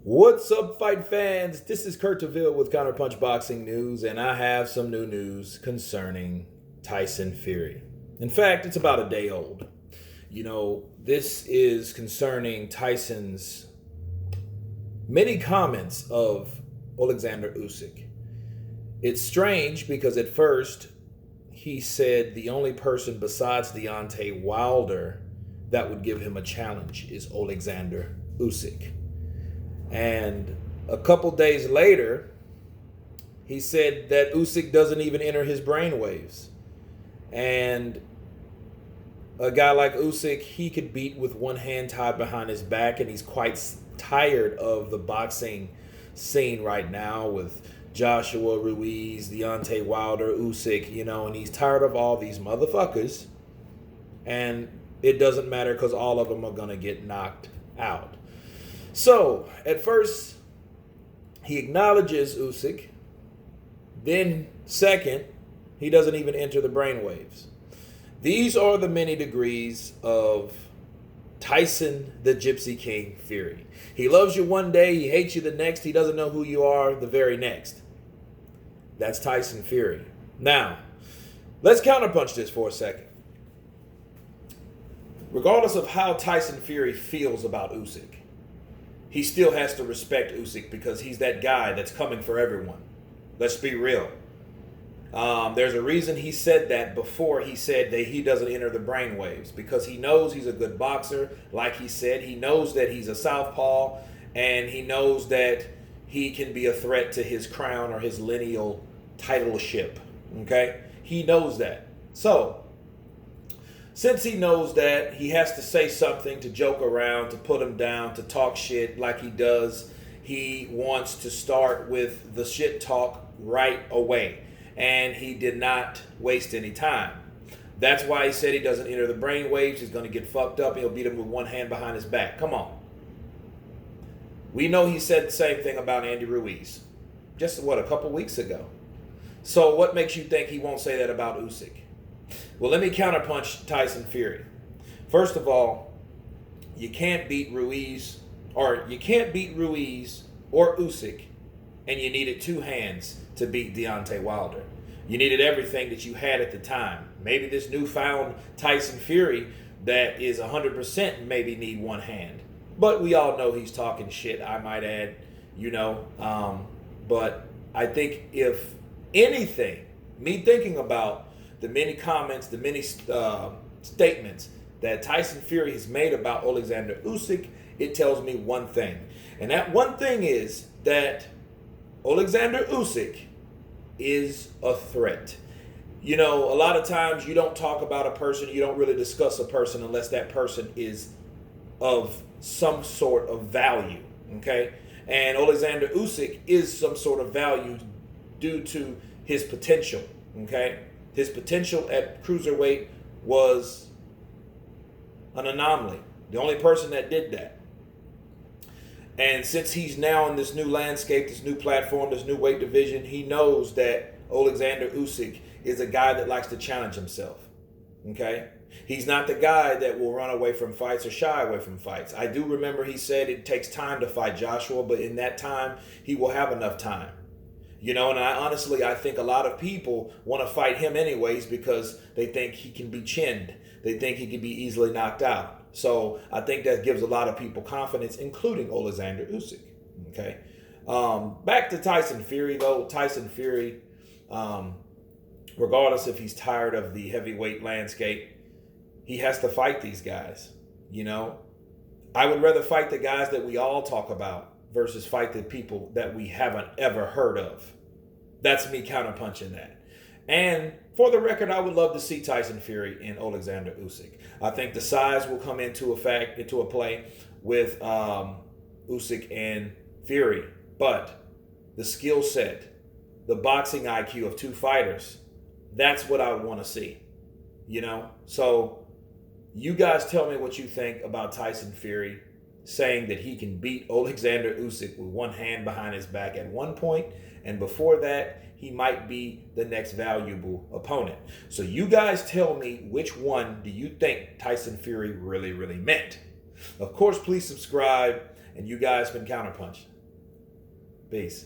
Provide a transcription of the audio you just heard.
What's up, fight fans? This is Kurt DeVille with Counterpunch Boxing News, and I have some new news concerning Tyson Fury. In fact, it's about a day old. This is concerning Tyson's many comments of Oleksandr Usyk. It's strange because at first he said the only person besides Deontay Wilder that would give him a challenge is Olesandr Usyk. And a couple days later, he said that Usyk doesn't even enter his brainwaves. And a guy like Usyk, he could beat with one hand tied behind his back, and he's quite tired of the boxing scene right now with Joshua Ruiz, Deontay Wilder, Usyk, and he's tired of all these motherfuckers. And it doesn't matter because all of them are going to get knocked out. So, at first, he acknowledges Usyk. Then, second, he doesn't even enter the brainwaves. These are the many degrees of Tyson the Gypsy King Fury. He loves you one day, he hates you the next, he doesn't know who you are the very next. That's Tyson Fury. Now, let's counterpunch this for a second. Regardless of how Tyson Fury feels about Usyk, he still has to respect Usyk because he's that guy that's coming for everyone. Let's be real. There's a reason he said that before he said that he doesn't enter the brainwaves, because he knows he's a good boxer. Like he said, he knows that he's a southpaw, and he knows that he can be a threat to his crown or his lineal titleship. Okay? He knows that. So, since he knows that, he has to say something to joke around, to put him down, to talk shit like he does. He wants to start with the shit talk right away. And he did not waste any time. That's why he said he doesn't enter the brainwaves. He's going to get fucked up. He'll beat him with one hand behind his back. Come on. We know he said the same thing about Andy Ruiz. Just, a couple weeks ago. So what makes you think he won't say that about Usyk? Well, let me counterpunch Tyson Fury. First of all, you can't beat Ruiz or Usyk, and you needed two hands to beat Deontay Wilder. You needed everything that you had at the time. Maybe this newfound Tyson Fury that is 100% maybe need one hand. But we all know he's talking shit, I might add, But I think if anything, me thinking about the many comments, the many statements that Tyson Fury has made about Oleksandr Usyk, it tells me one thing. And that one thing is that Oleksandr Usyk is a threat. A lot of times you don't talk about a person, you don't really discuss a person unless that person is of some sort of value, okay? And Oleksandr Usyk is some sort of value due to his potential, okay? His potential at cruiserweight was an anomaly. The only person that did that. And since he's now in this new landscape, this new platform, this new weight division, he knows that Oleksandr Usyk is a guy that likes to challenge himself. Okay? He's not the guy that will run away from fights or shy away from fights. I do remember he said it takes time to fight Joshua, but in that time, he will have enough time. And I think a lot of people want to fight him anyways because they think he can be chinned. They think he can be easily knocked out. So I think that gives a lot of people confidence, including Oleksandr Usyk. Okay. Back to Tyson Fury, though. Tyson Fury, regardless if he's tired of the heavyweight landscape, he has to fight these guys. I would rather fight the guys that we all talk about versus fight the people that we haven't ever heard of. That's me counterpunching that. And for the record, I would love to see Tyson Fury and Oleksandr Usyk. I think the size will come into a play with Usyk and Fury. But the skill set, the boxing IQ of two fighters, that's what I want to see. So you guys tell me what you think about Tyson Fury saying that he can beat Oleksandr Usyk with one hand behind his back at one point, and before that, he might be the next valuable opponent. So you guys tell me, which one do you think Tyson Fury really, really meant? Of course, please subscribe, and you guys been Counterpunch. Peace.